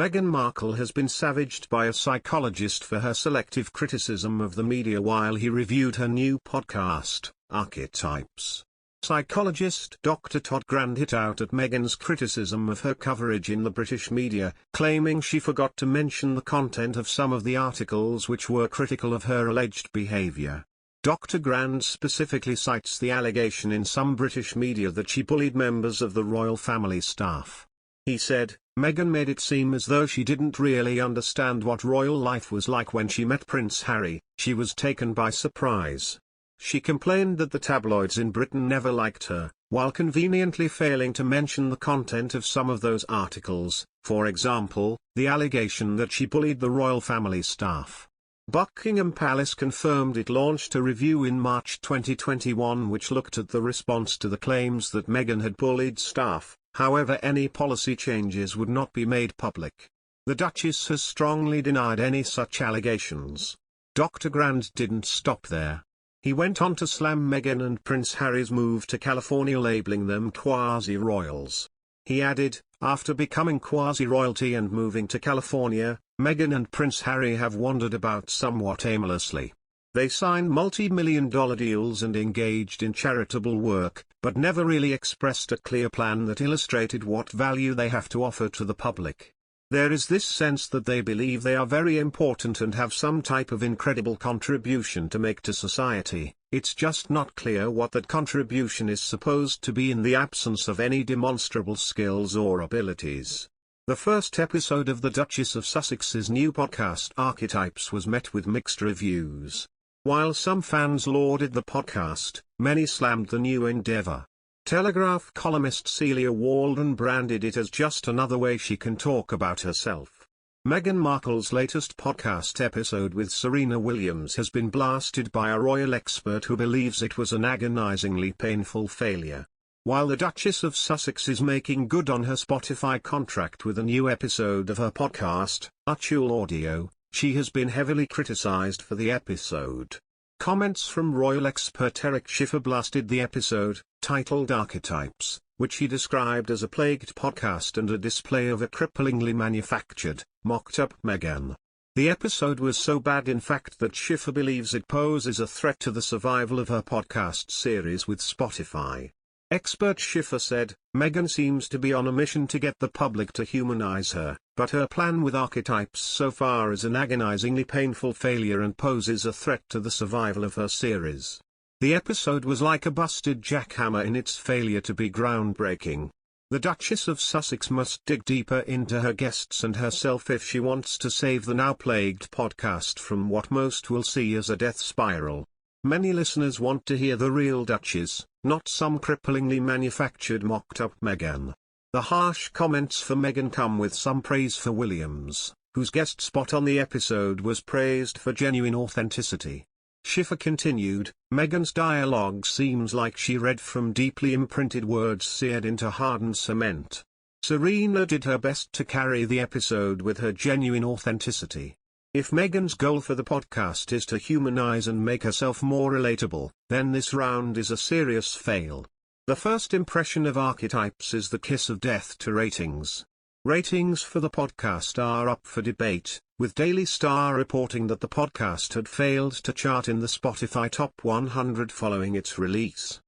Meghan Markle has been savaged by a psychologist for her selective criticism of the media while he reviewed her new podcast, Archetypes. Psychologist Dr. Todd Grand hit out at Meghan's criticism of her coverage in the British media, claiming she forgot to mention the content of some of the articles which were critical of her alleged behaviour. Dr. Grand specifically cites the allegation in some British media that she bullied members of the royal family staff. He said, Meghan made it seem as though she didn't really understand what royal life was like when she met Prince Harry. She was taken by surprise. She complained that the tabloids in Britain never liked her, while conveniently failing to mention the content of some of those articles, for example, the allegation that she bullied the royal family staff. Buckingham Palace confirmed it launched a review in March 2021 which looked at the response to the claims that Meghan had bullied staff. However, any policy changes would not be made public. The Duchess has strongly denied any such allegations. Dr. Grand didn't stop there. He went on to slam Meghan and Prince Harry's move to California, labeling them quasi-royals. He added, after becoming quasi-royalty and moving to California, Meghan and Prince Harry have wandered about somewhat aimlessly. They signed multi-million-dollar deals and engaged in charitable work, but never really expressed a clear plan that illustrated what value they have to offer to the public. There is this sense that they believe they are very important and have some type of incredible contribution to make to society. It's just not clear what that contribution is supposed to be in the absence of any demonstrable skills or abilities. The first episode of the Duchess of Sussex's new podcast Archetypes was met with mixed reviews. While some fans lauded the podcast, many slammed the new endeavor. Telegraph columnist Celia Walden branded it as just another way she can talk about herself. Meghan Markle's latest podcast episode with Serena Williams has been blasted by a royal expert who believes it was an agonizingly painful failure. While the Duchess of Sussex is making good on her Spotify contract with a new episode of her podcast, Archie Audio, she has been heavily criticized for the episode. Comments from royal expert Eric Schiffer blasted the episode, titled Archetypes, which he described as a plagued podcast and a display of a cripplingly manufactured, mocked-up Meghan. The episode was so bad in fact that Schiffer believes it poses a threat to the survival of her podcast series with Spotify. Expert Schiffer said, Meghan seems to be on a mission to get the public to humanize her, but her plan with Archetypes so far is an agonizingly painful failure and poses a threat to the survival of her series. The episode was like a busted jackhammer in its failure to be groundbreaking. The Duchess of Sussex must dig deeper into her guests and herself if she wants to save the now plagued podcast from what most will see as a death spiral. Many listeners want to hear the real Duchess, not some cripplingly manufactured mocked-up Meghan. The harsh comments for Meghan come with some praise for Williams, whose guest spot on the episode was praised for genuine authenticity. Schiffer continued, Meghan's dialogue seems like she read from deeply imprinted words seared into hardened cement. Serena did her best to carry the episode with her genuine authenticity. If Meghan's goal for the podcast is to humanize and make herself more relatable, then this round is a serious fail. The first impression of Archetypes is the kiss of death to ratings. Ratings for the podcast are up for debate, with Daily Star reporting that the podcast had failed to chart in the Spotify Top 100 following its release.